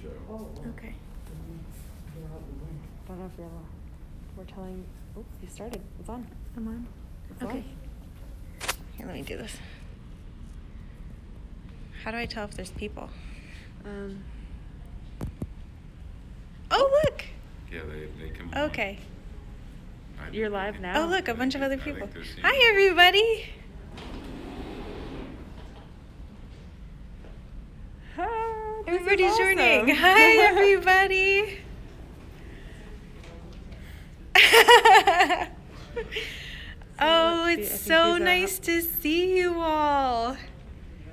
show. Okay. I don't know if we're telling. Oh, you started. It's on. I'm on. It's Okay. on. Here, let me do this. How do I tell if there's people? Oh, look. Yeah, they come on. Okay. You're live now. Oh, look, a bunch of other I think people. they're seeing Hi, you. everybody. Ah, this is Everybody's awesome. joining. Hi, everybody. Oh, let's see. it's I think so these are nice to see you all.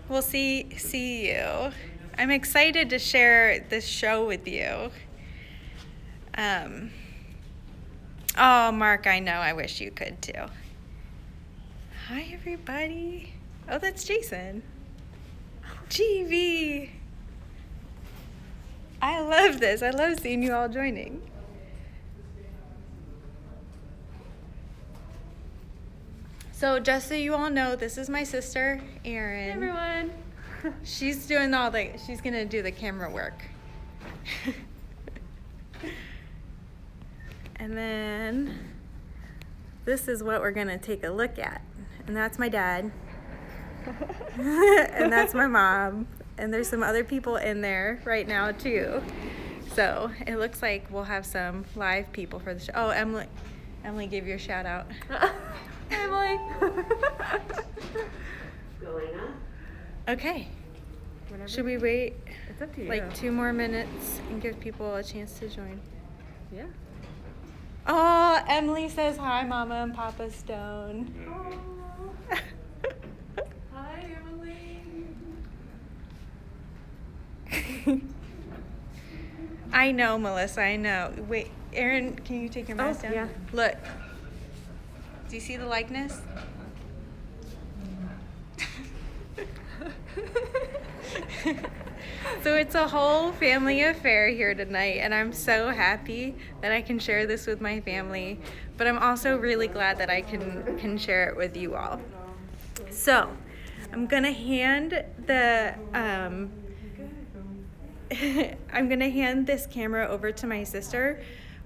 We'll see you. I'm excited to share this show with you. Oh, Mark, I know. I wish you could too. Hi, everybody. Oh, that's Jason. GV. I love this. I love seeing you all joining. So just so you all know, this is my sister, Erin. Hey, everyone. She's gonna do the camera work. And then this is what we're gonna take a look at. And that's my dad. And that's my mom. And there's some other people in there right now too. So it looks like we'll have some live people for the show. Oh, Emily gave you a shout out. Emily. Going up. Okay. Whenever Should we wait It's up to you. like 2 more minutes and give people a chance to join? Yeah. Oh, Emily says hi, Mama and Papa Stone. Hi, Emily. I know, Melissa, I know. Wait, Erin, can you take your mask down? Yeah. Look. Do you see the likeness? So it's a whole family affair here tonight, and I'm so happy that I can share this with my family, but I'm also really glad that I can share it with you all. So I'm gonna hand this camera over to my sister,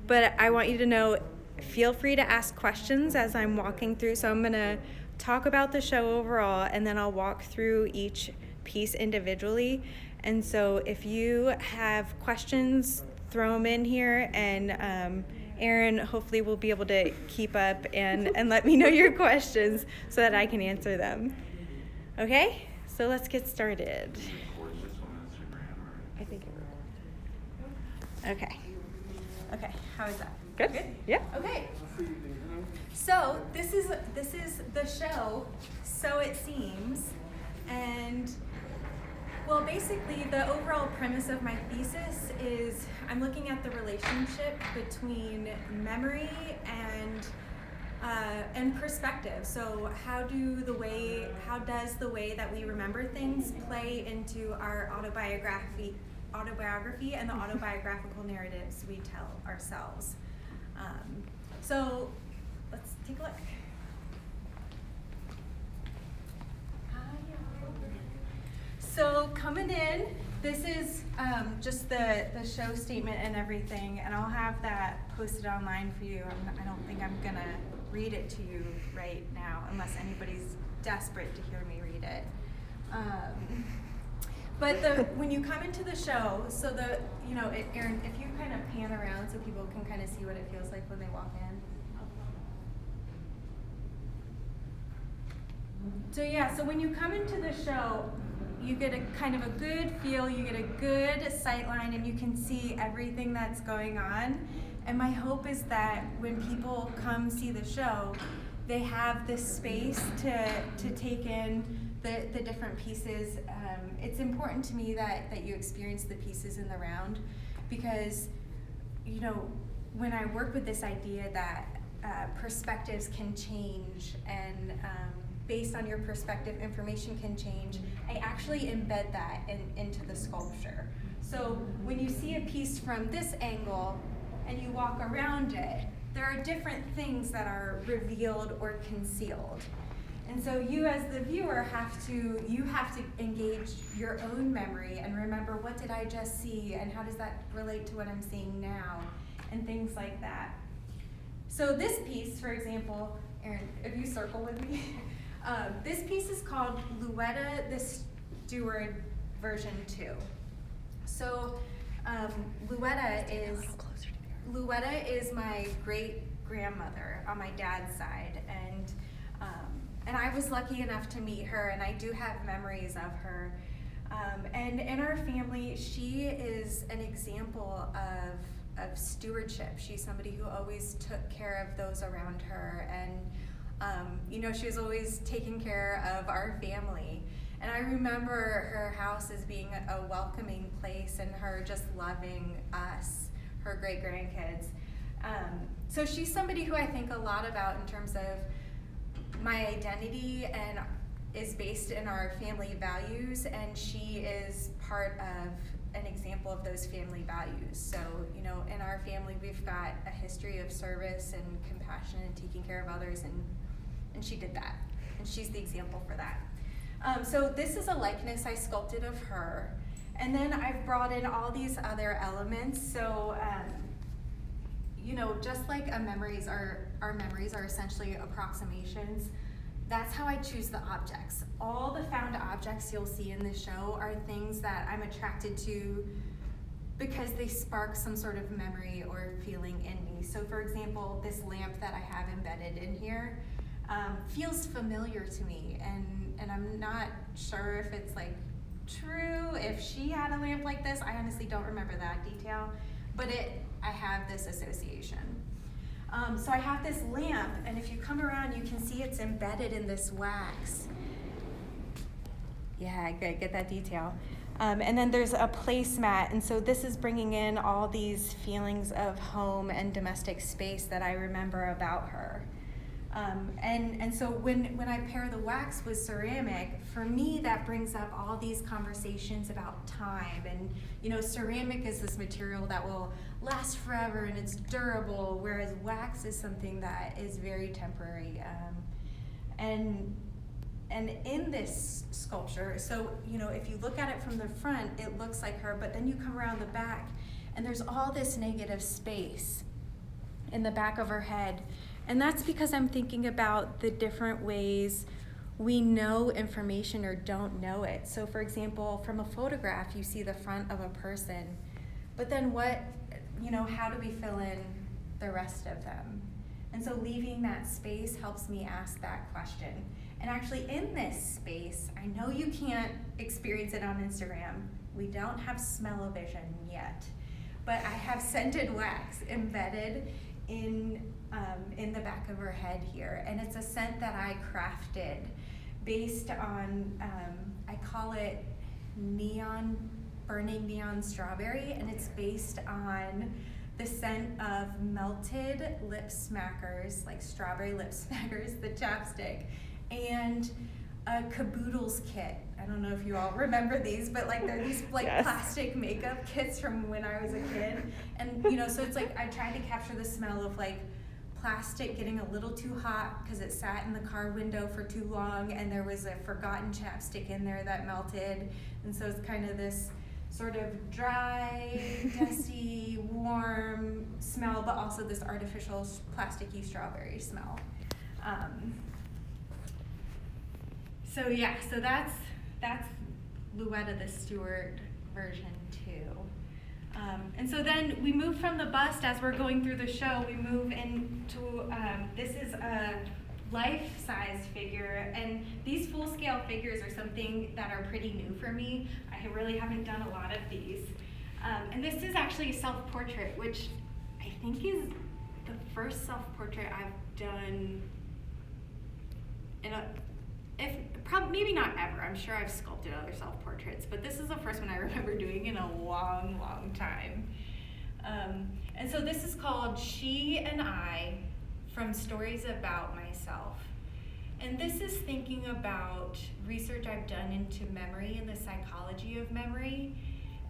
but I want you to know, feel free to ask questions as I'm walking through. So I'm gonna talk about the show overall, and then I'll walk through each piece individually. And so if you have questions, throw them in here, and Erin hopefully will be able to keep up and let me know your questions so that I can answer them. Okay, so let's get started. I think it recorded. Okay, how is that? Good? Yeah. Okay. So this is the show, So It Seems, and well, basically the overall premise of my thesis is I'm looking at the relationship between memory and perspective. So how does the way that we remember things play into our autobiography and the autobiographical narratives we tell ourselves. So let's take a look. So coming in, this is just the show statement and everything, and I'll have that posted online for you. I don't think I'm gonna read it to you right now unless anybody's desperate to hear me read it. But when you come into the show, so Erin, if you kind of pan around so people can kind of see what it feels like when they walk in. So yeah, so when you come into the show, you get a kind of a good feel, you get a good sight line, and you can see everything that's going on. And my hope is that when people come see the show, they have this space to take in the different pieces. It's important to me that you experience the pieces in the round, because when I work with this idea that perspectives can change, and based on your perspective, information can change, I actually embed that into the sculpture. So when you see a piece from this angle and you walk around it, there are different things that are revealed or concealed. And so you as the viewer have to engage your own memory and remember, what did I just see and how does that relate to what I'm seeing now, and things like that. So this piece, for example, Erin, if you circle with me, this piece is called Louetta the Steward version 2. So Louetta is my great grandmother on my dad's side, and I was lucky enough to meet her, and I do have memories of her. And in our family, she is an example of stewardship. She's somebody who always took care of those around her, and she was always taking care of our family. And I remember her house as being a welcoming place, and her just loving us, her great grandkids. So she's somebody who I think a lot about in terms of my identity, and is based in our family values, and she is part of an example of those family values. So, in our family, we've got a history of service and compassion and taking care of others, and she did that, and she's the example for that. So this is a likeness I sculpted of her, and then I've brought in all these other elements. So, just like our memories are essentially approximations, that's how I choose the objects. All the found objects you'll see in this show are things that I'm attracted to because they spark some sort of memory or feeling in me. So for example, this lamp that I have embedded in here feels familiar to me, and I'm not sure if it's like true, if she had a lamp like this. I honestly don't remember that detail, but I have this association. So I have this lamp, and if you come around, you can see it's embedded in this wax. Yeah, good, get that detail. And then there's a placemat, and so this is bringing in all these feelings of home and domestic space that I remember about her. And so when I pair the wax with ceramic, for me that brings up all these conversations about time. And ceramic is this material that will last forever and it's durable, whereas wax is something that is very temporary. And in this sculpture, so if you look at it from the front, it looks like her, but then you come around the back and there's all this negative space in the back of her head. And that's because I'm thinking about the different ways we know information or don't know it. So for example, from a photograph, you see the front of a person, but then how do we fill in the rest of them? And so leaving that space helps me ask that question. And actually in this space, I know you can't experience it on Instagram. We don't have smell-o-vision yet, but I have scented wax embedded in the back of her head here, and it's a scent that I crafted based on, I call it burning neon strawberry, and it's based on the scent of melted lip smackers, like strawberry lip smackers, the chapstick, and a caboodles kit. I don't know if you all remember these, but they're these Yes. plastic makeup kits from when I was a kid. And so it's I tried to capture the smell of plastic getting a little too hot because it sat in the car window for too long, and there was a forgotten chapstick in there that melted. And so it's kind of this sort of dry, dusty, warm smell, but also this artificial plasticky strawberry smell. So that's Louetta the Steward version 2. And so then we move from the bust as we're going through the show, we move into, this is a life-size figure, and these full-scale figures are something that are pretty new for me. I really haven't done a lot of these. And this is actually a self-portrait, which I think is the first self-portrait I've done maybe not ever. I'm sure I've sculpted other self-portraits, but this is the first one I remember doing in a long, long time. And so this is called She and I, from Stories About Myself. And this is thinking about research I've done into memory and the psychology of memory,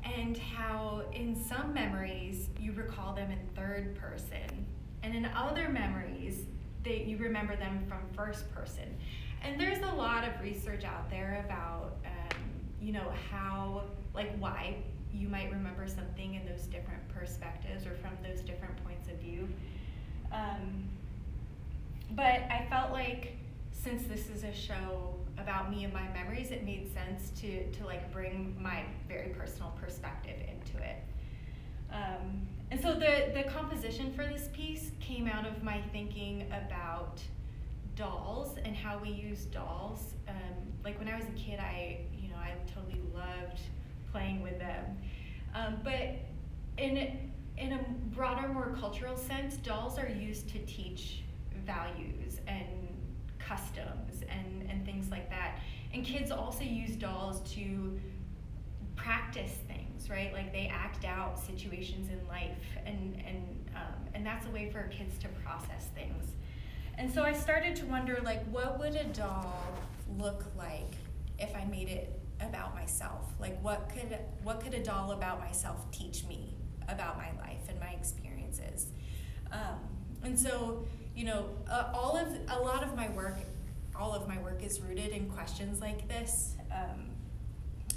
and how in some memories you recall them in third person, and in other memories you remember them from first person. And there's a lot of research out there about, how, why you might remember something in those different perspectives or from those different points of view. But I felt like since this is a show about me and my memories, it made sense to bring my very personal perspective into it. And so the composition for this piece came out of my thinking about dolls and how we use dolls. When I was a kid, I totally loved playing with them. But in a broader, more cultural sense, dolls are used to teach values and customs and things like that. And kids also use dolls to practice things, right? Like they act out situations in life, and that's a way for kids to process things. And so I started to wonder, what would a doll look like if I made it about myself? What could a doll about myself teach me about my life and my experiences? And so, all of my work is rooted in questions like this.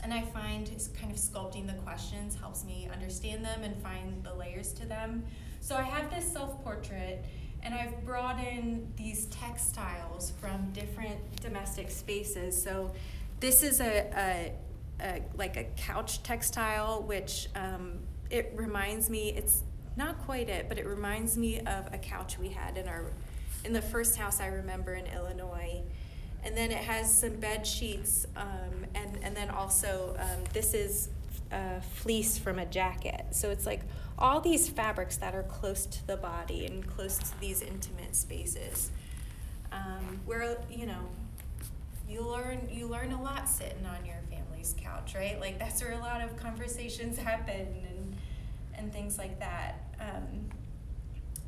And I find kind of sculpting the questions helps me understand them and find the layers to them. So I have this self-portrait, and I've brought in these textiles from different domestic spaces. So this is a couch textile, which it reminds me, it's not quite it, but it reminds me of a couch we had in the first house I remember in Illinois. And then it has some bed sheets, and then also this is fleece from a jacket. So it's all these fabrics that are close to the body and close to these intimate spaces, where you learn a lot sitting on your family's couch, right? That's where a lot of conversations happen and things like that.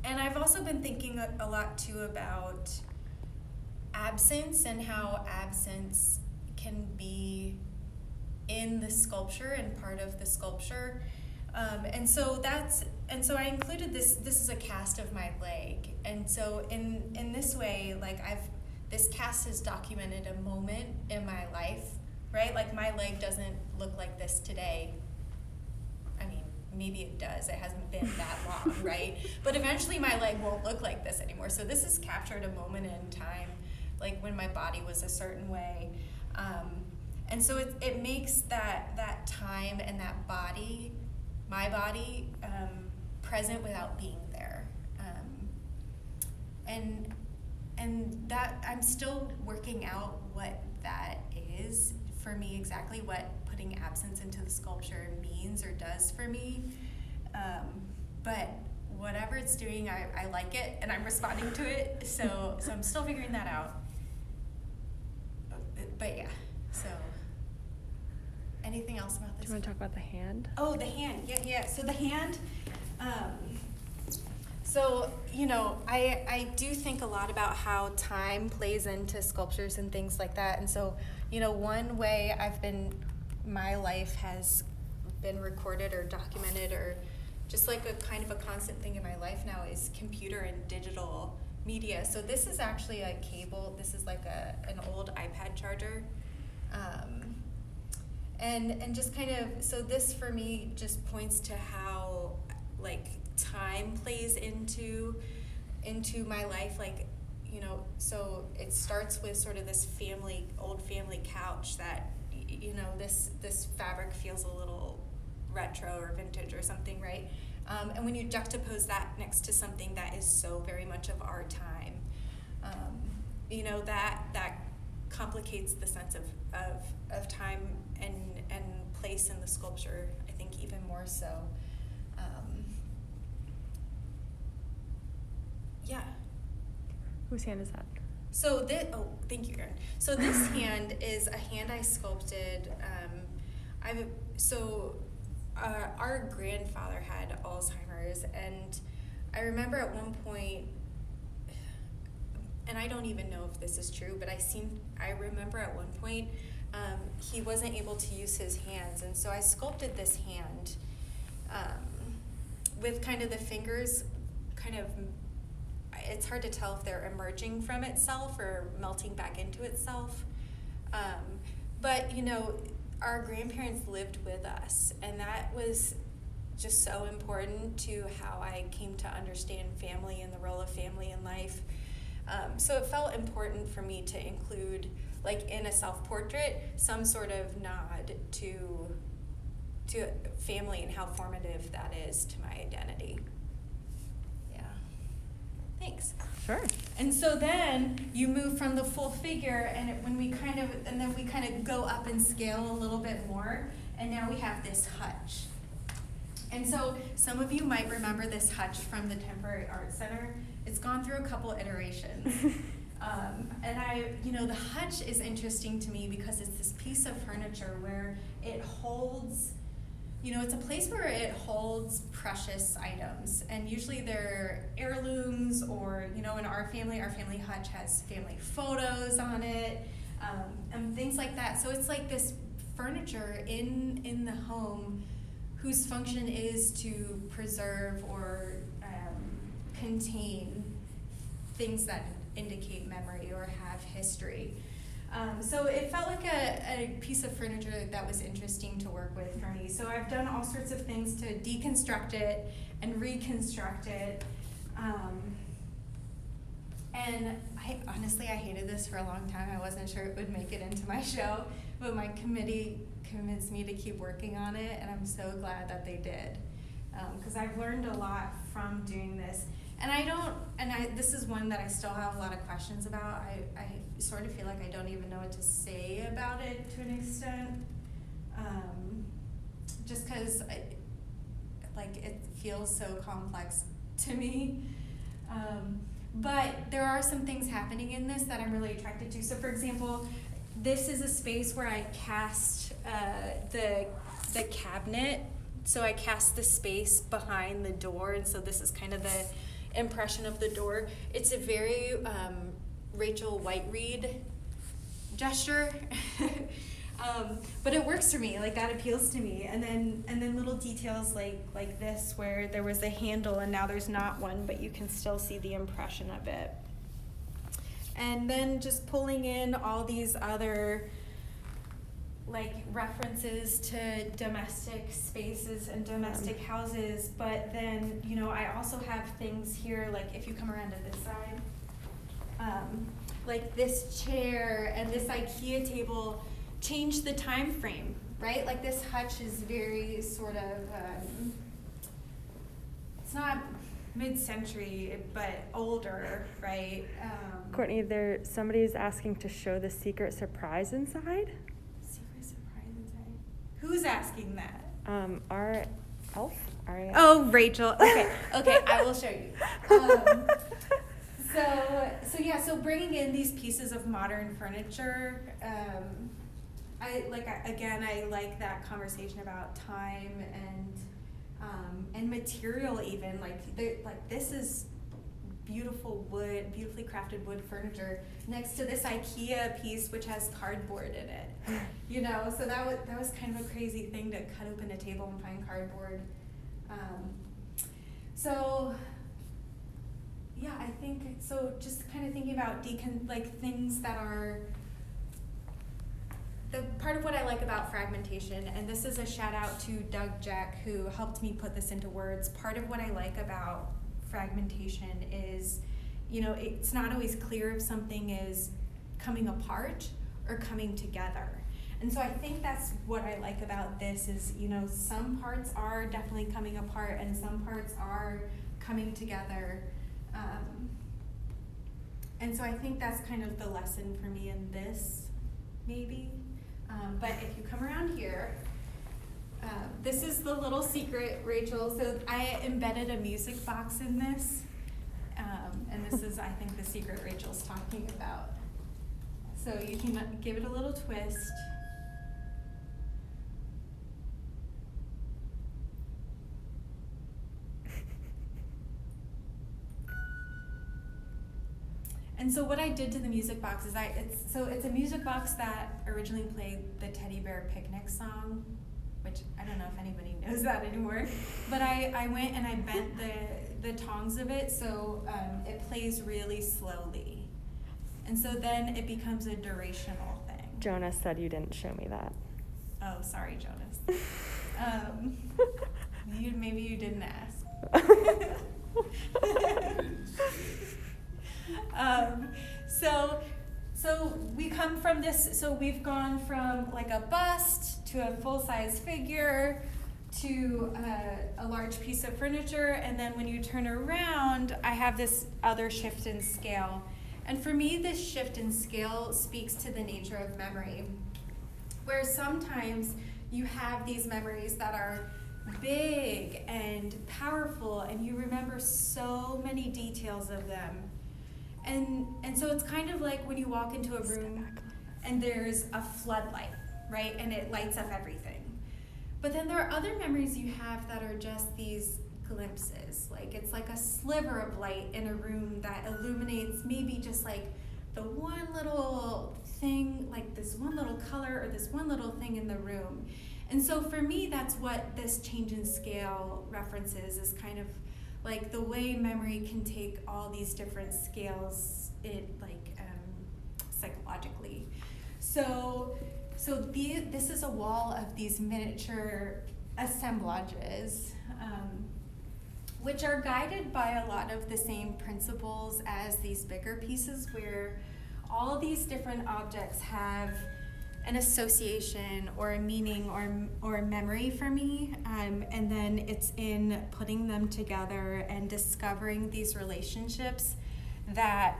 And I've also been thinking a lot too about absence and how absence can be in the sculpture and part of the sculpture. And so I included this is a cast of my leg. And so in this way, this cast has documented a moment in my life, right? My leg doesn't look like this today. I mean, maybe it does, it hasn't been that long, right? But eventually my leg won't look like this anymore. So this has captured a moment in time, when my body was a certain way. And so it makes that time and that body, my body, present without being there. And that I'm still working out what that is for me, exactly what putting absence into the sculpture means or does for me. But whatever it's doing, I like it and I'm responding to it. So I'm still figuring that out. But yeah, so anything else about this? Do you want to talk about the hand? Oh, the hand, yeah. So the hand, I do think a lot about how time plays into sculptures and things like that. And so, one way my life has been recorded or documented, or just a kind of a constant thing in my life now, is computer and digital media. So this is actually a cable. This is an old iPad charger. And just kind of, so this for me just points to how time plays into my life. So it starts with sort of this old family couch that, this fabric feels a little retro or vintage or something, right? And when you juxtapose that next to something that is so very much of our time, that complicates the sense of time and place in the sculpture, I think, even more so. Yeah. Whose hand is that? So thank you, Erin. So this hand is a hand I sculpted. Our grandfather had Alzheimer's, and I remember at one point, and I don't even know if this is true, but I remember at one point he wasn't able to use his hands, and so I sculpted this hand with kind of the fingers it's hard to tell if they're emerging from itself or melting back into itself. But, you know, our grandparents lived with us, and that was just so important to how I came to understand family and the role of family in life. So it felt important for me to include, like in a self-portrait, some sort of nod to family and how formative that is to my identity. Yeah. Thanks. Sure. And so then you move from the full figure, and then we kind of go up in scale a little bit more, and now we have this hutch. And so some of you might remember this hutch from the Temporary Art Center. It's gone through a couple iterations. And the hutch is interesting to me because it's this piece of furniture where it holds, it's a place where it holds precious items. And usually they're heirlooms, or, in our family hutch has family photos on it, and things like that. So it's like this furniture in the home whose function is to preserve or contain things that indicate memory or have history. So it felt like a piece of furniture that was interesting to work with for me. So I've done all sorts of things to deconstruct it and reconstruct it. And I hated this for a long time. I wasn't sure it would make it into my show, but my committee convinced me to keep working on it, and I'm so glad that they did, because I've learned a lot from doing this. And this is one that I still have a lot of questions about. I sort of feel like I don't even know what to say about it to an extent, just because it feels so complex to me. But there are some things happening in this that I'm really attracted to. So for example, this is a space where I cast the cabinet. So I cast the space behind the door, and so this is kind of the impression of the door. It's a very Rachel White-Reed gesture, but it works for me. Like, that appeals to me. And then little details like this, where there was a handle and now there's not one, but you can still see the impression of it. And then just pulling in all these other references to domestic spaces and domestic houses, but then I also have things here, like if you come around to this side, like this chair and this IKEA table change the time frame, right? Like this hutch is very sort of it's not mid-century but older, right? Kourtney, somebody's asking to show the secret surprise inside. Who's asking that? Our elf. Oh, Rachel. Okay, I will show you. So bringing in these pieces of modern furniture, I like that conversation about time and material even. This is beautiful wood, beautifully crafted wood furniture next to this IKEA piece which has cardboard in it. So that was kind of a crazy thing to cut open a table and find cardboard. I think so. Just kind of thinking about things that are the part of what I like about fragmentation, and this is a shout out to Doug Jack who helped me put this into words. Part of what I like about fragmentation is, it's not always clear if something is coming apart or coming together. And so I think that's what I like about this is, some parts are definitely coming apart and some parts are coming together. And so I think that's kind of the lesson for me in this, maybe. But if you come around here, this is the little secret, Rachel. So I embedded a music box in this. And this is, I think, the secret Rachel's talking about. So you can give it a little twist. And so what I did to the music box is it's a music box that originally played the Teddy Bear Picnic song, which I don't know if anybody knows that anymore. But I went and I bent the tongs of it, so it plays really slowly. And so then it becomes a durational thing. Jonas said you didn't show me that. Oh, sorry, Jonas. Maybe you didn't ask. So we come from this, so we've gone from like a bust to a full-size figure to a large piece of furniture, and then when you turn around, I have this other shift in scale. And for me, this shift in scale speaks to the nature of memory, where sometimes you have these memories that are big and powerful, and you remember so many details of them. And so it's kind of like when you walk into a room and there's a floodlight, right? And it lights up everything. But then there are other memories you have that are just these glimpses. Like it's like a sliver of light in a room that illuminates maybe just like the one little thing, like this one little color or this one little thing in the room. And so for me, that's what this change in scale references, is kind of like the way memory can take all these different scales, psychologically. So this is a wall of these miniature assemblages, which are guided by a lot of the same principles as these bigger pieces, where all these different objects have an association or a meaning or a memory for me, and then it's in putting them together and discovering these relationships that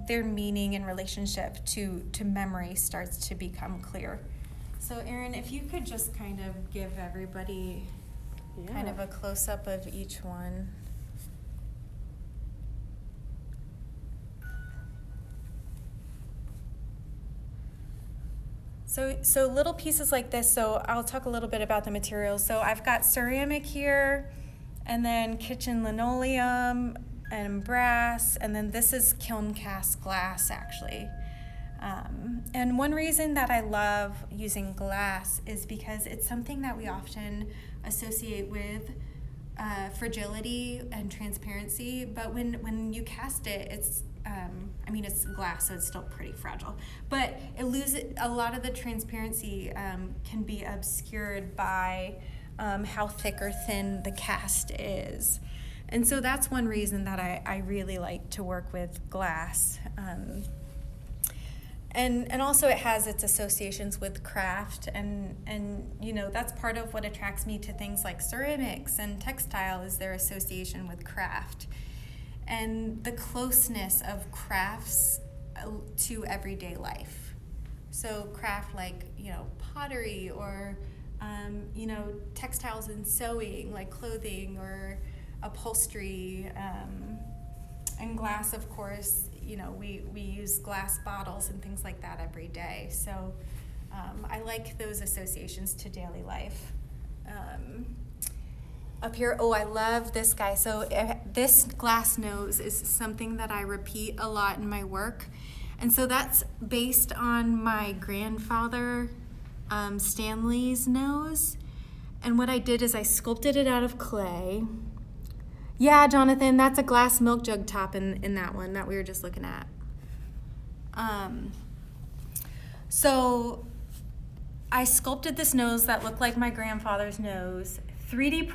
their meaning and relationship to memory starts to become clear. So Erin, if you could just kind of give everybody kind of a close-up of each one. So little pieces like this, so I'll talk a little bit about the materials. So I've got ceramic here, and then kitchen linoleum, and brass, and then this is kiln cast glass, actually. And one reason that I love using glass is because it's something that we often associate with fragility and transparency, but when you cast it, it's it's glass, so it's still pretty fragile, but it loses a lot of the transparency. Can be obscured by how thick or thin the cast is. And so that's one reason that I really like to work with glass. And also it has its associations with craft, and that's part of what attracts me to things like ceramics and textile, is their association with craft and the closeness of crafts to everyday life. So craft like pottery, or textiles and sewing like clothing or upholstery, and glass, of course. We use glass bottles and things like that every day. So I like those associations to daily life. Up here, I love this guy. So this glass nose is something that I repeat a lot in my work. And so that's based on my grandfather, Stanley's nose. And what I did is I sculpted it out of clay. Yeah, Jonathan, that's a glass milk jug top in that one that we were just looking at. So I sculpted this nose that looked like my grandfather's nose, 3D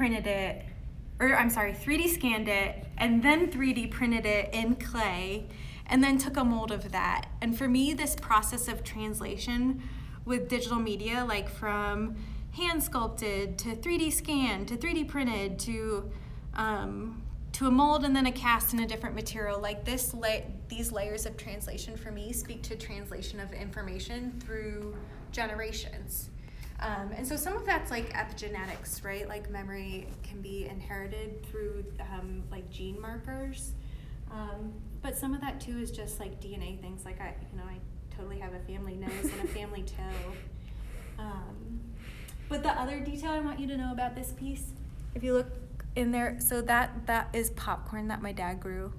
scanned it, and then 3D printed it in clay, and then took a mold of that. And for me, this process of translation with digital media, like from hand sculpted to 3D scanned to 3D printed to a mold and then a cast in a different material, like these layers of translation for me speak to translation of information through generations. And so some of that's like epigenetics, right? Like memory can be inherited through like gene markers. But some of that too is just like DNA things. Like I totally have a family nose and a family toe. But the other detail I want you to know about this piece, if you look in there, so that is popcorn that my dad grew,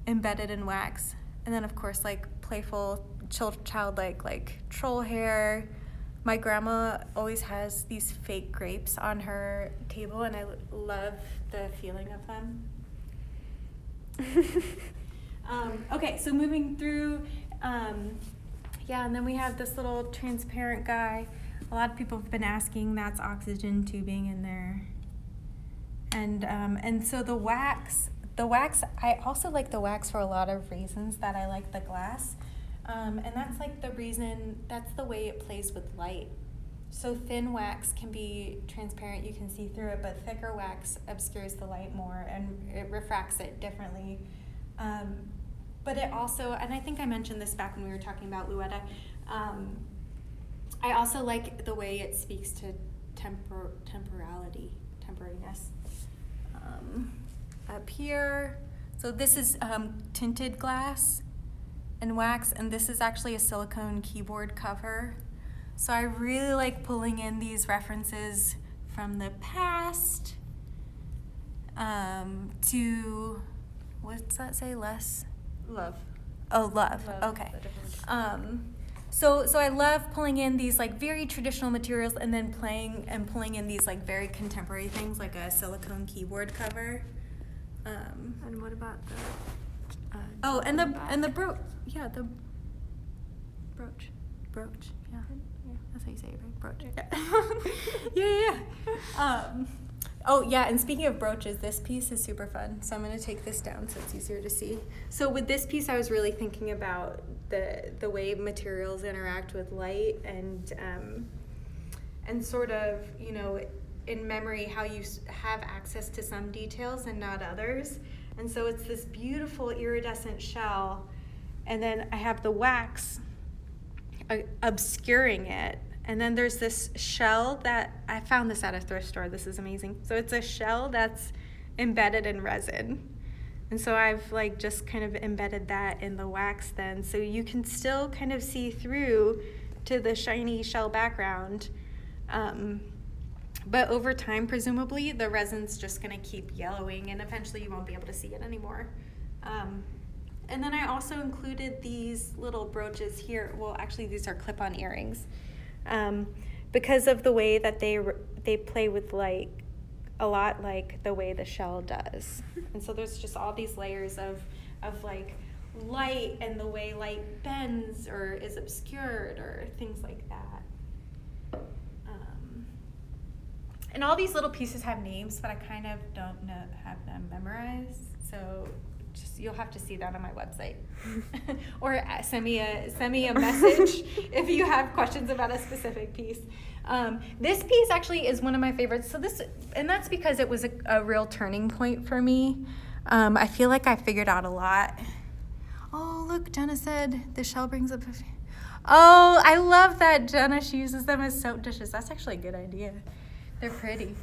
embedded in wax. And then of course like playful childlike like troll hair, My grandma always has these fake grapes on her table, and I love the feeling of them. Okay, so moving through, yeah, and then we have this little transparent guy. A lot of people have been asking, that's oxygen tubing in there. And so the wax, I also like the wax for a lot of reasons that I like the glass. And that's like the reason, that's the way it plays with light. So thin wax can be transparent, you can see through it, but thicker wax obscures the light more and it refracts it differently. But it also, and I think I mentioned this back when we were talking about Luetta, I also like the way it speaks to temporariness. Up here, so this is tinted glass and wax, and this is actually a silicone keyboard cover. So I really like pulling in these references from the past to, what's that say, less? Love. Oh, love, okay. So I love pulling in these like very traditional materials and then pulling in these like very contemporary things like a silicone keyboard cover. And what about the? And the brooch. Yeah, the brooch. Yeah, that's how you say it, right? Brooch. Yeah. Oh yeah, and speaking of brooches, this piece is super fun. So I'm gonna take this down so it's easier to see. So with this piece, I was really thinking about the way materials interact with light and sort of, you know, in memory how you have access to some details and not others. And so it's this beautiful iridescent shell, and then I have the wax obscuring it. And then there's this shell that, I found this at a thrift store, this is amazing. So it's a shell that's embedded in resin. And so I've like just kind of embedded that in the wax then. So you can still kind of see through to the shiny shell background. But over time, presumably, the resin's just gonna keep yellowing and eventually you won't be able to see it anymore. And then I also included these little brooches here. Well, actually these are clip-on earrings. Because of the way that they play with light, a lot like the way the shell does. And so there's just all these layers of like light and the way light bends or is obscured or things like that. And all these little pieces have names, but I kind of don't have them memorized. So just you'll have to see that on my website, or send me a message if you have questions about a specific piece. This piece actually is one of my favorites. So and that's because it was a real turning point for me. I feel like I figured out a lot. Oh, look, Jenna said the shell brings up. Oh, I love that, Jenna. She uses them as soap dishes. That's actually a good idea. They're pretty.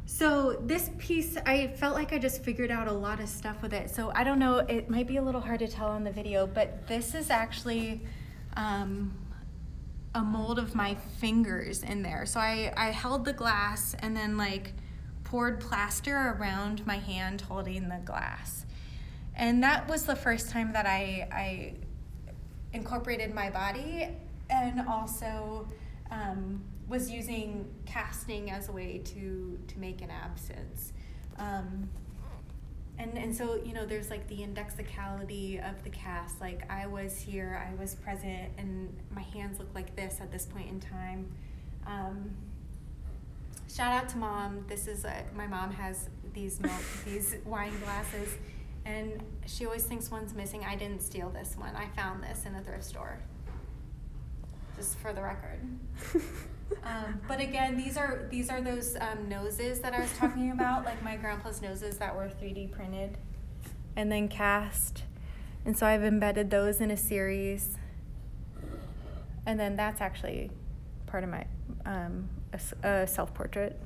So this piece, I felt like I just figured out a lot of stuff with it. So I don't know, it might be a little hard to tell on the video, but this is actually a mold of my fingers in there. So I held the glass and then like poured plaster around my hand holding the glass. And that was the first time that I incorporated my body, and also was using casting as a way to make an absence. And so, you know, there's like the indexicality of the cast. Like I was here, I was present, and my hands look like this at this point in time. Shout out to Mom. This is my mom has these wine glasses, and she always thinks one's missing. I didn't steal this one. I found this in a thrift store. Just for the record. But again, these are those noses that I was talking about, like my grandpa's noses that were 3D printed and then cast. And so I've embedded those in a series. And then that's actually part of my a self-portrait.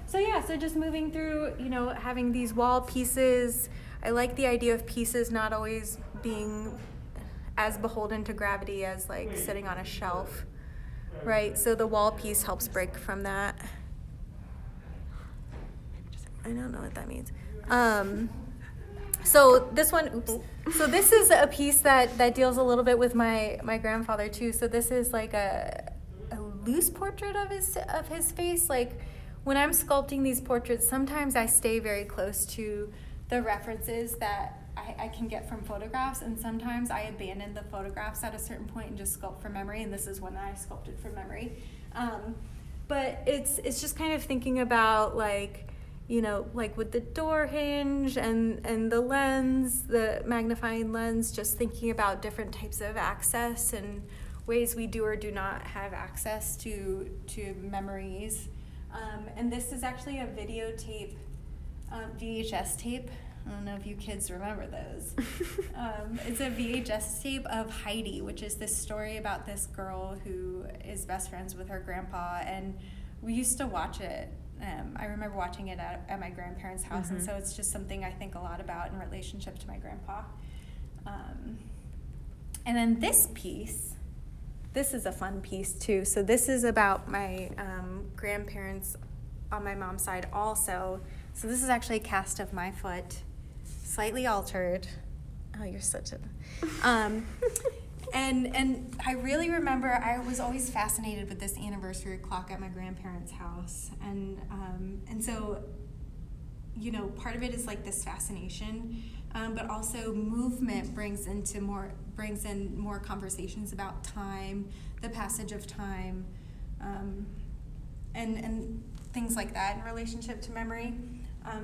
So yeah, so just moving through, you know, having these wall pieces. I like the idea of pieces not always being as beholden to gravity as like sitting on a shelf, right? So the wall piece helps break from that. I don't know what that means. So this one, oops. So this is a piece that deals a little bit with my grandfather too. So this is like a loose portrait of his face. Like when I'm sculpting these portraits, sometimes I stay very close to the references that I can get from photographs, and sometimes I abandon the photographs at a certain point and just sculpt from memory, and this is one that I sculpted from memory. But it's just kind of thinking about like, you know, like with the door hinge and the lens, the magnifying lens, just thinking about different types of access and ways we do or do not have access to memories. And this is actually a videotape, VHS tape. I don't know if you kids remember those. It's a VHS tape of Heidi, which is this story about this girl who is best friends with her grandpa, and we used to watch it. I remember watching it at my grandparents' house, and so it's just something I think a lot about in relationship to my grandpa. And then this piece, this is a fun piece too. So this is about my grandparents on my mom's side also. So this is actually a cast of my foot, slightly altered. Oh, you're such a... And I really remember I was always fascinated with this anniversary clock at my grandparents' house. And so, you know, part of it is like this fascination, but also movement brings in more conversations about time, the passage of time, and things like that in relationship to memory.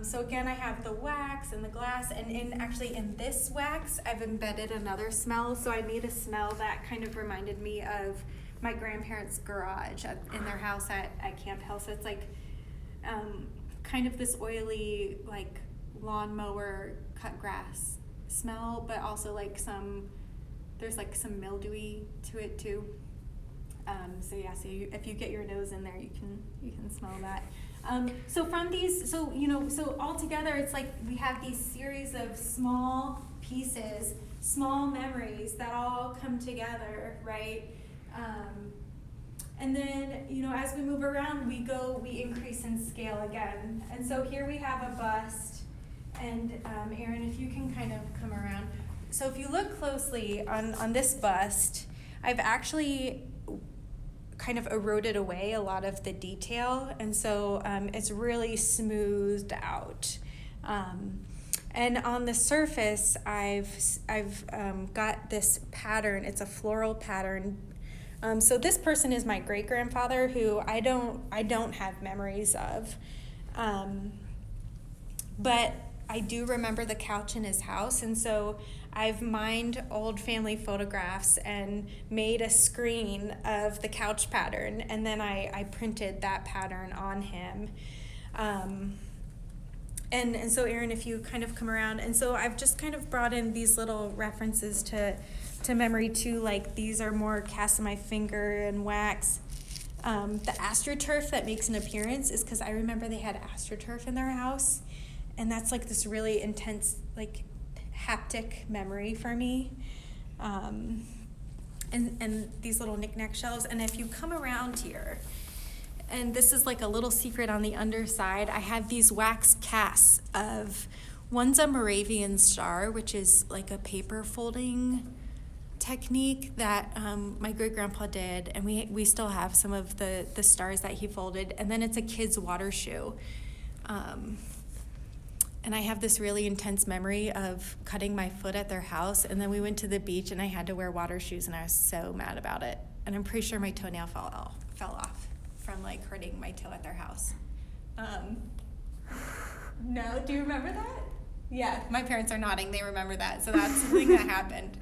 So again, I have the wax and the glass, and in this wax, I've embedded another smell. So I made a smell that kind of reminded me of my grandparents' garage in their house at Camp Hill. So it's like kind of this oily, like lawnmower cut grass smell, but also like there's like some mildewy to it too. So yeah, if you get your nose in there, you can smell that. So from these, so all together, it's like we have these series of small pieces, small memories that all come together, right? And then, as we move around, we increase in scale again. And so here we have a bust, and Erin, if you can kind of come around. So if you look closely on this bust, I've actually kind of eroded away a lot of the detail, and so it's really smoothed out. And on the surface, I've got this pattern. It's a floral pattern. So this person is my great grandfather, who I don't have memories of, but I do remember the couch in his house, and so I've mined old family photographs and made a screen of the couch pattern, and then I printed that pattern on him. And so Erin, if you kind of come around, and so I've just kind of brought in these little references to memory too, like these are more cast on my finger and wax. The AstroTurf that makes an appearance is because I remember they had AstroTurf in their house, and that's like this really intense, like, haptic memory for me. And these little knick-knack shelves. And if you come around here, and this is like a little secret on the underside, I have these wax casts of, one's a Moravian star, which is like a paper folding technique that my great-grandpa did, and we still have some of the stars that he folded. And then it's a kid's water shoe. And I have this really intense memory of cutting my foot at their house, and then we went to the beach and I had to wear water shoes, and I was so mad about it. And I'm pretty sure my toenail fell off from like hurting my toe at their house. No, do you remember that? Yeah, my parents are nodding, they remember that, so that's the thing that happened.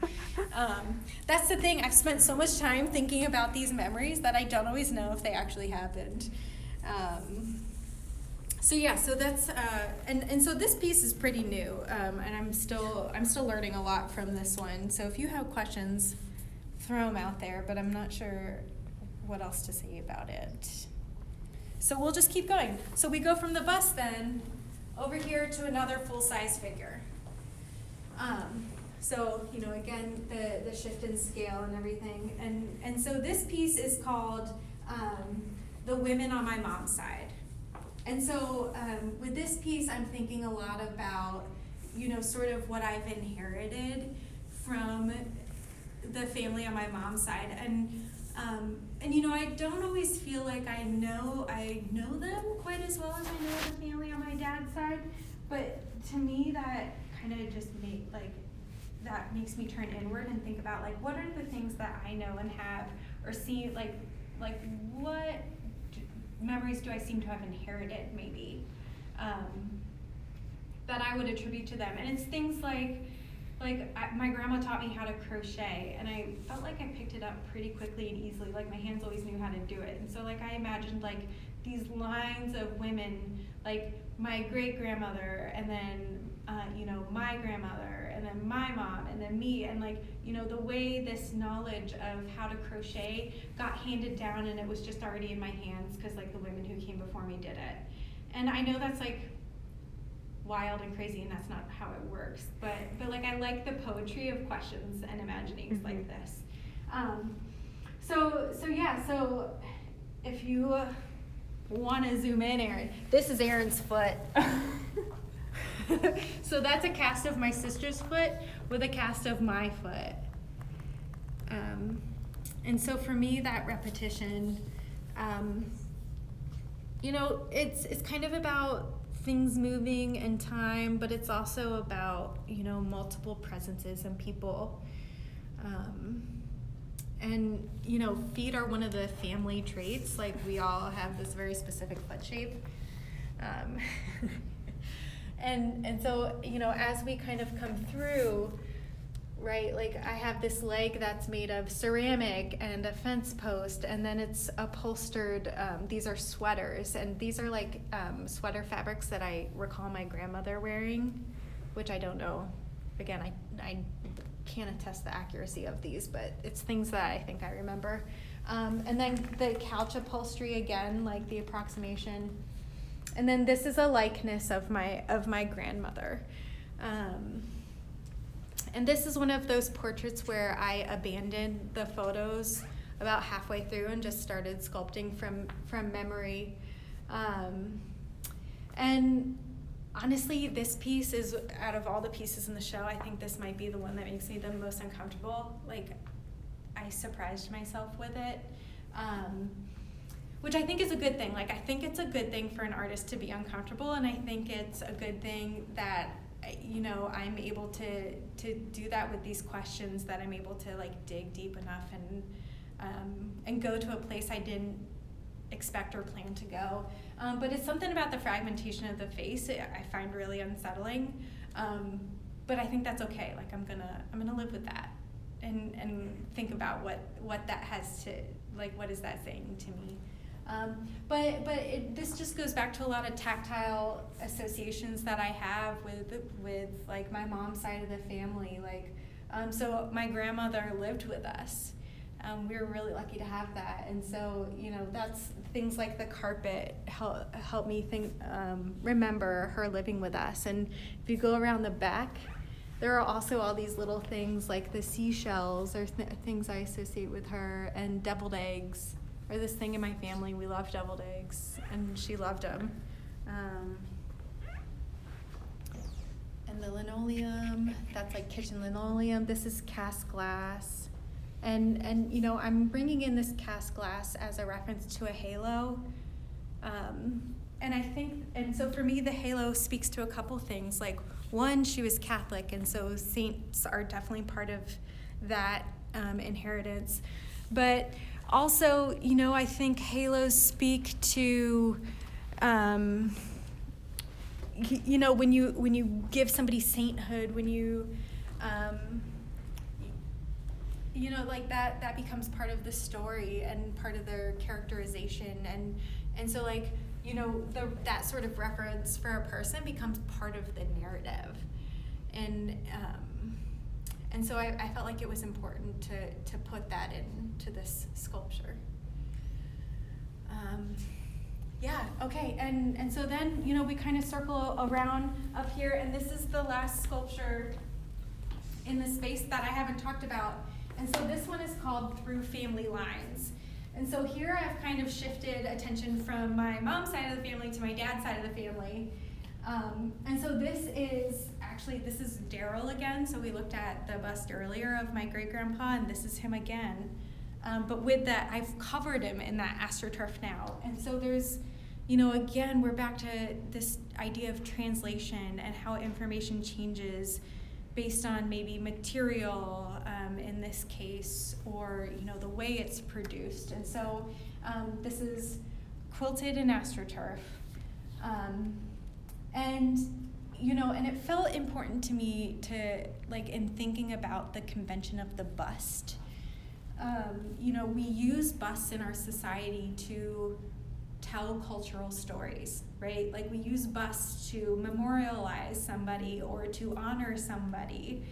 That's the thing, I've spent so much time thinking about these memories that I don't always know if they actually happened. So yeah, so that's and so this piece is pretty new, and I'm still learning a lot from this one. So if you have questions, throw them out there, but I'm not sure what else to say about it. So we'll just keep going. So we go from the bust then over here to another full-size figure. So again, the shift in scale and everything, and so this piece is called The Women on My Mom's Side. And so with this piece, I'm thinking a lot about, sort of what I've inherited from the family on my mom's side. And I don't always feel like I know them quite as well as I know the family on my dad's side, but to me that kind of just that makes me turn inward and think about what are the things that I know and have or see, what memories do I seem to have inherited maybe that I would attribute to them. And it's things my grandma taught me how to crochet, and I felt like I picked it up pretty quickly and easily. My hands always knew how to do it. And so I imagined these lines of women, my great grandmother, and then my grandmother, and then my mom, and then me, and the way this knowledge of how to crochet got handed down, and it was just already in my hands because the women who came before me did it. And I know that's wild and crazy, and that's not how it works, but I like the poetry of questions and imaginings like this. So if you want to zoom in, Aaron, this is Aaron's foot. So that's a cast of my sister's foot with a cast of my foot. And so for me, that repetition, it's kind of about things moving and time, but it's also about, multiple presences and people. And, feet are one of the family traits. We all have this very specific foot shape. And so, as we kind of come through, right, I have this leg that's made of ceramic and a fence post, and then it's upholstered. These are sweaters, and these are sweater fabrics that I recall my grandmother wearing, which I don't know. Again, I can't attest the accuracy of these, but it's things that I think I remember. And then the couch upholstery again, the approximation. And then this is a likeness of my grandmother. And this is one of those portraits where I abandoned the photos about halfway through and just started sculpting from memory. And honestly, this piece is, out of all the pieces in the show, I think this might be the one that makes me the most uncomfortable. I surprised myself with it. Which I think is a good thing. I think it's a good thing for an artist to be uncomfortable, and I think it's a good thing that, I'm able to do that with these questions, that I'm able to dig deep enough and go to a place I didn't expect or plan to go. But it's something about the fragmentation of the face I find really unsettling. But I think that's okay. I'm gonna live with that and think about what that has to, what is that saying to me. This just goes back to a lot of tactile associations that I have with my mom's side of the family. So my grandmother lived with us. We were really lucky to have that, and so that's things like the carpet help me remember her living with us. And if you go around the back, there are also all these little things like the seashells or things I associate with her, and deviled eggs. Or this thing in my family, we love deviled eggs, and she loved them. And the linoleum, that's kitchen linoleum. This is cast glass. And I'm bringing in this cast glass as a reference to a halo. And so for me, the halo speaks to a couple things. One, she was Catholic, and so saints are definitely part of that inheritance. But also, I think halos speak to, when you give somebody sainthood, when you, that becomes part of the story and part of their characterization, and so that sort of reference for a person becomes part of the narrative, and so I felt like it was important to put that into this sculpture. Okay, and so then, we kind of circle around up here, and this is the last sculpture in the space that I haven't talked about. And so this one is called Through Family Lines. And so here I've kind of shifted attention from my mom's side of the family to my dad's side of the family. And so this is actually, this is Daryl again. So we looked at the bust earlier of my great-grandpa, and this is him again. But with that, I've covered him in that AstroTurf now. And so there's, again, we're back to this idea of translation and how information changes based on maybe material in this case, or the way it's produced. And so this is quilted in AstroTurf. And it felt important to me to, in thinking about the convention of the bust, we use busts in our society to tell cultural stories, right? Like, we use busts to memorialize somebody or to honor somebody.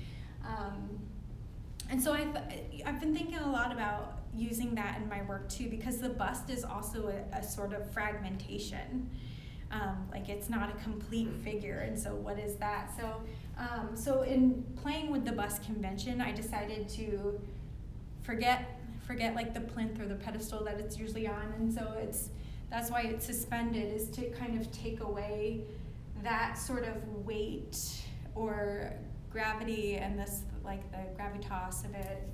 And so I've been thinking a lot about using that in my work too, because the bust is also a sort of fragmentation. It's not a complete figure, and so what is that? So in playing with the bust convention, I decided to forget the plinth or the pedestal that it's usually on, and so that's why it's suspended, is to kind of take away that sort of weight or gravity and this, the gravitas of it.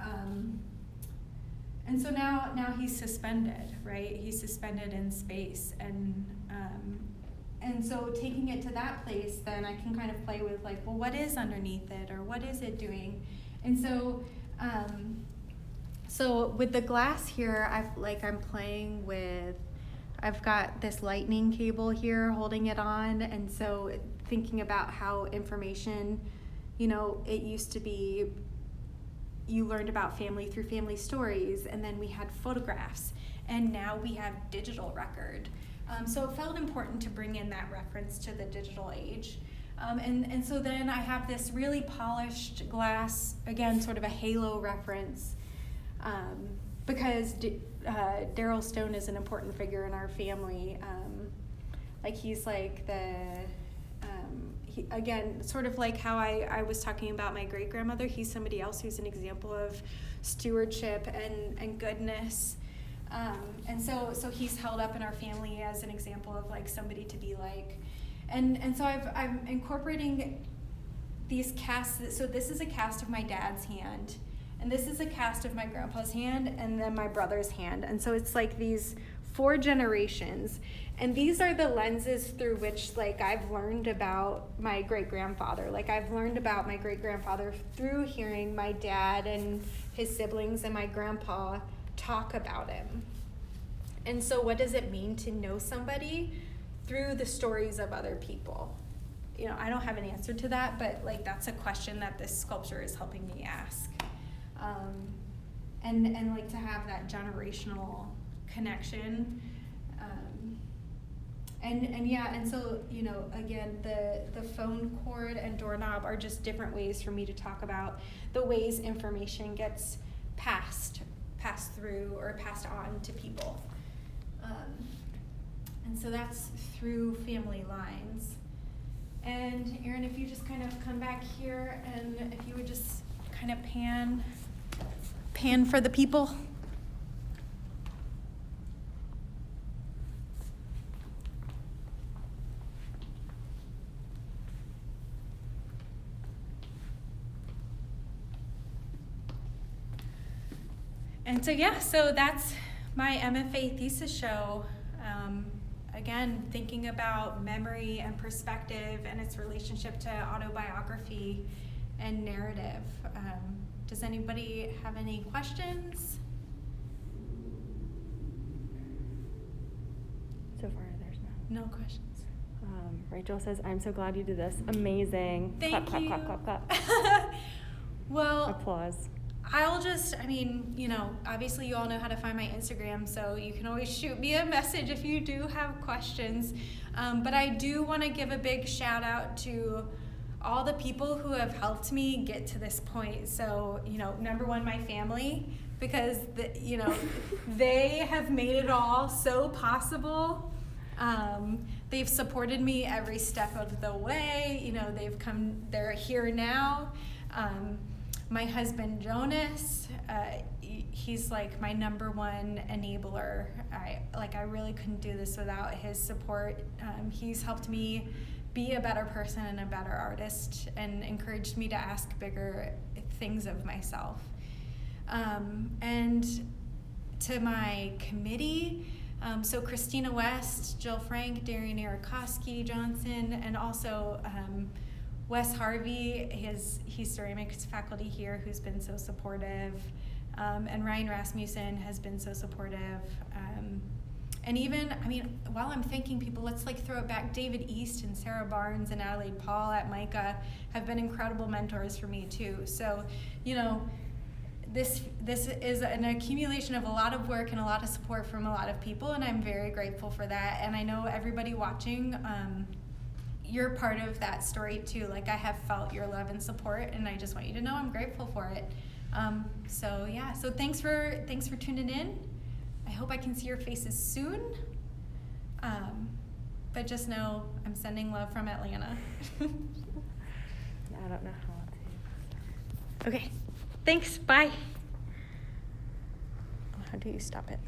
And so now he's suspended, right? He's suspended in space, and so taking it to that place, then I can kind of play with well, what is underneath it, or what is it doing? And so, so with the glass here, I'm playing with, I've got this lightning cable here holding it on, and so thinking about how information, it used to be, you learned about family through family stories, and then we had photographs, and now we have digital record. So it felt important to bring in that reference to the digital age. And so then I have this really polished glass, again, sort of a halo reference, because Daryl Stone is an important figure in our family. He's again, sort of like how I was talking about my great-grandmother, he's somebody else who's an example of stewardship and goodness. And so he's held up in our family as an example of somebody to be like. And so I'm incorporating these casts. So this is a cast of my dad's hand, and this is a cast of my grandpa's hand, and then my brother's hand. And so it's these 4 generations, and these are the lenses through which I've learned about my great-grandfather. I've learned about my great-grandfather through hearing my dad and his siblings and my grandpa talk about him. And so what does it mean to know somebody through the stories of other people? I don't have an answer to that, but that's a question that this sculpture is helping me ask. And to have that generational connection. And so, again, the phone cord and doorknob are just different ways for me to talk about the ways information gets passed through or passed on to people. And so that's through family lines. And Erin, if you just kind of come back here, and if you would just kind of pan for the people. And so that's my MFA thesis show. Again, thinking about memory and perspective and its relationship to autobiography and narrative. Does anybody have any questions? So far, there's no questions. Rachel says, "I'm so glad you did this. Amazing." Thank clap, you. Clap, clap, clap, clap. Well, applause. Obviously you all know how to find my Instagram, so you can always shoot me a message if you do have questions. But I do want to give a big shout out to all the people who have helped me get to this point. So, number one, my family, because they have made it all so possible. They've supported me every step of the way. They're here now. My husband, Jonas, he's my number one enabler. I really couldn't do this without his support. He's helped me be a better person and a better artist, and encouraged me to ask bigger things of myself. And to my committee, so Christina West, Jill Frank, Darian Arakowski Johnson, and also Wes Harvey, he's ceramics faculty here who's been so supportive, and Ryan Rasmussen has been so supportive. And even, while I'm thanking people, let's throw it back. David East and Sarah Barnes and Adelaide Paul at MICA have been incredible mentors for me too. So, this is an accumulation of a lot of work and a lot of support from a lot of people, and I'm very grateful for that. And I know everybody watching, you're part of that story too. I have felt your love and support, and I just want you to know I'm grateful for it. So thanks for tuning in. I hope I can see your faces soon. But just know I'm sending love from Atlanta. I don't know how to. Okay, thanks, bye. How do you stop it?